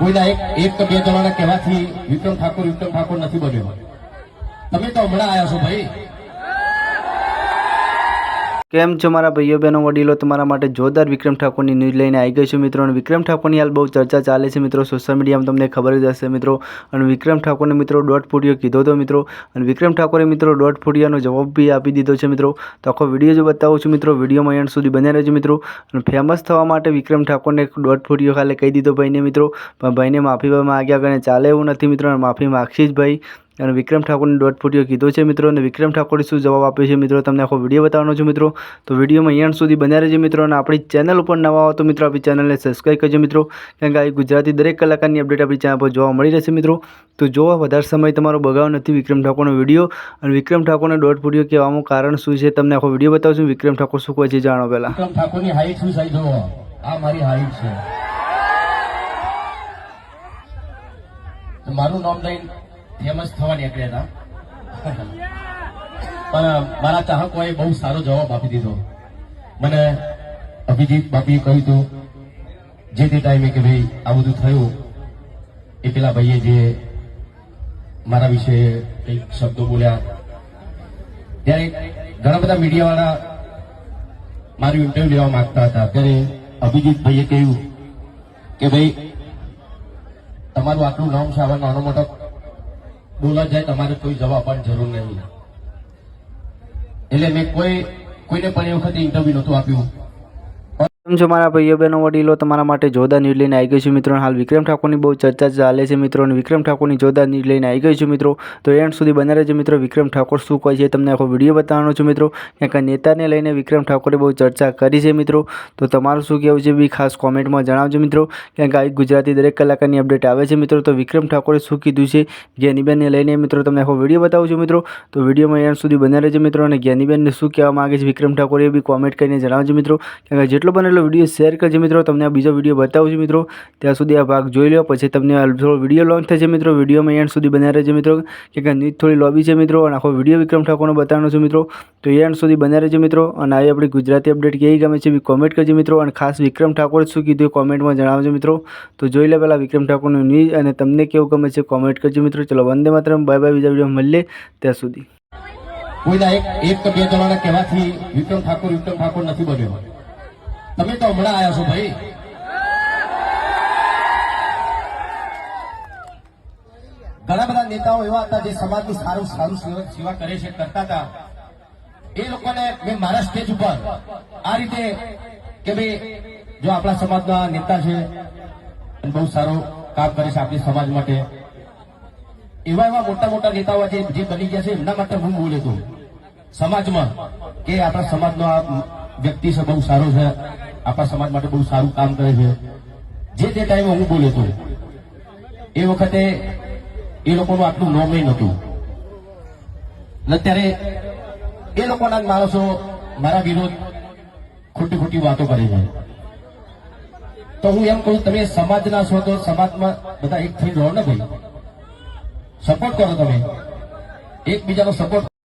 કોઈના એક કે બે જણાના કહેવાથી વિક્રમ ઠાકોર નથી બન્યો. તમે તો હમણાં આવ્યા છો ભાઈ. કેમ છો મારા ભાઈઓ બહેનો વડીલો, તમારા માટે જોરદાર વિક્રમ ઠાકોરની ન્યૂઝ લઈને આવી ગઈ છું મિત્રો. અને વિક્રમ ઠાકોરની હાલ બહુ ચર્ચા ચાલે છે મિત્રો સોશિયલ મીડિયામાં, તમને ખબર જ હશે મિત્રો. અને વિક્રમ ઠાકોરને મિત્રો દોઢ ફૂટિયો કીધો હતો મિત્રો, અને વિક્રમ ઠાકોરે મિત્રો દોઢ ફૂટિયાનો જવાબ બી આપી દીધો છે મિત્રો. તો આખો વિડીયો જો બતાવું છું મિત્રો, વિડીયોમાં એન્ડ સુધી બન્યા રહેજો મિત્રો. અને ફેમસ થવા માટે વિક્રમ ઠાકોરને દોઢ ફૂટિયો ખાલી કહી દીધો ભાઈને મિત્રો, પણ ભાઈને માફી માંગ્યા ગણે ચાલે એવું નથી મિત્રો, અને માફી માગશે જ ભાઈ. અને વિક્રમ ઠાકોરને દોઢ ફૂટિયો કીધો છે મિત્રો, અને વિક્રમ ઠાકોરે શું જવાબ આપ્યો છે મિત્રો તમને આખો વિડીયો બતાવવાનો છું મિત્રો. તો વિડીયોમાં એન્ડ સુધી બન્યા રહેજો મિત્રો. અને આપણી ચેનલ ઉપર નવા હો તો મિત્રો આપણી ચેનલને સબસ્ક્રાઈબ કરજો મિત્રો, કારણ કે આ ગુજરાતી દરેક કલાકારની અપડેટ આપણી ચેનલ પર જોવા મળી રહેશે મિત્રો. તો જોવા વધારે સમય તમારો બગાવ નથી વિક્રમ ઠાકોરનો વિડીયો. અને વિક્રમ ઠાકોરને દોઢ ફૂટિયો કહેવાનું કારણ શું છે તમને આખો વિડીયો બતાવશું. વિક્રમ ઠાકોર શું કહે છે જાણો પહેલા. વિક્રમ ઠાકોરની હાઈટ શું છે જુઓ. આ મારી હાઈટ છે. મારું નામ લઈને ફેમસ થવા નીકળ્યા હતા, પણ મારા ચાહકોએ બહુ સારો જવાબ આપી દીધો. મને અભિજીત બાપીએ કહ્યું હતું જે તે ટાઈમે કે ભાઈ આ બધું થયું એ પેલા ભાઈએ જે મારા વિશે કંઈક શબ્દો બોલ્યા, ત્યારે ઘણા બધા મીડિયાવાળા મારું ઇન્ટરવ્યુ લેવા માંગતા હતા. ત્યારે અભિજીત ભાઈએ કહ્યું કે ભાઈ તમારું આટલું નામ છે, આવા નાનો મોટો બોલા જાય તમારે કોઈ જવાબ આપવાની જરૂર નહીં. એટલે મેં કોઈને પણ એ વખતે ઇન્ટરવ્યુ નહોતું આપ્યું. કેમ છો મારા ભાઈઓ બહેનો વડીલો, તમારા માટે જોરદાર ન્યૂઝ લઈને આવી ગઈ છું મિત્રો. હાલ વિક્રમ ઠાકોરની બહુ ચર્ચા ચાલે છે મિત્રો, અને વિક્રમ ઠાકોરની જોરદાર ન્યૂઝ લઈને આવી ગઈ છું મિત્રો. તો એન્ડ સુધી બન્યા રહેજો મિત્રો. વિક્રમ ઠાકોર શું કહે છે તમને આખો વિડીયો બતાવવાનો છું મિત્રો, કારણ કે નેતાને લઈને વિક્રમ ઠાકોરે બહુ ચર્ચા કરી છે મિત્રો. તો તમારું શું કહેવું છે બી ખાસ કોમેન્ટમાં જણાવજો મિત્રો, કારણ કે આ ગુજરાતી દરેક કલાકારની અપડેટ આવે છે મિત્રો. તો વિક્રમ ઠાકોરે શું કીધું છે જ્ઞાનીબેનને લઈને મિત્રો તમને આખો વિડીયો બતાવું છું મિત્રો. તો વિડીયોમાં એન્ડ સુધી બન્યા રહેજો મિત્રો. અને જ્ઞાનીબેનને શું કહેવા માગે છે વિક્રમ ઠાકોરે એ બી કોમેન્ટ કરીને જણાવજો મિત્રો, કારણ કે જેટલો બને એટલો વિડીયો શેર કરજો મિત્રો. તમને આ બીજો વિડીયો બતાવું છું મિત્રો, ત્યાં સુધી આ ભાગ જોઈ લો, પછી તમને થોડો વિડીયો લોન્ચ થશે મિત્રો. વિડીયોમાં એન્ડ સુધી બન્યા રહેજો મિત્રો, કે ન્યૂઝ થોડી લોબી છે મિત્રો, અને આખો વિડીયો વિક્રમ ઠાકોરનો બતાવવાનો છે મિત્રો. તો એન્ડ સુધી બન્યા રહેજો મિત્રો. અને આ આપણી ગુજરાતી અપડેટ કેવી ગમે છે બી કોમેન્ટ કરજો મિત્રો. અને ખાસ વિક્રમ ઠાકોરે શું કીધું કોમેન્ટમાં જણાવજો મિત્રો. તો જોઈ લે પહેલાં વિક્રમ ઠાકોરનું ન્યૂઝ, અને તમને કેવું ગમે છે કોમેન્ટ કરજો મિત્રો. ચલો વંદે માતરમ, બાય બાય, બીજા વિડીયો મળીએ ત્યાં સુધી. કોઈના એક કે બે જણાના કહેવાથી વિક્રમ ઠાકોર નથી બન્યો. તમે તો હમણાં આવ્યા છો ભાઈ. ઘણા બધા નેતાઓ એવા હતા જે સમાજની સારું સેવા કરે છે, કરતા હતા. એ લોકોને મેં મારા સ્ટેજ ઉપર આ રીતે કે ભાઈ જો આપણા સમાજના નેતા છે અને બહુ સારું કામ કરે છે આપણી સમાજ માટે, એવા મોટા નેતાઓ જે બની ગયા છે એમના માટે હું બોલ્યો હતો સમાજમાં કે આપણા સમાજનો આ વ્યક્તિ છે બહુ સારો છે, આપણા સમાજ માટે બહુ સારું કામ કરે છે. જે તે ટાઈમે હું બોલ્યો હતો એ વખતે એ લોકોનું આટલું નોમ નહોતું. અત્યારે એ લોકોના માણસો મારા વિરોધ ખોટી વાતો કરે છે. તો હું એમ કહું તમે સમાજના છો તો સમાજમાં બધા એક થઈ રહો ને ભાઈ, સપોર્ટ કરો, તમે એકબીજાનો સપોર્ટ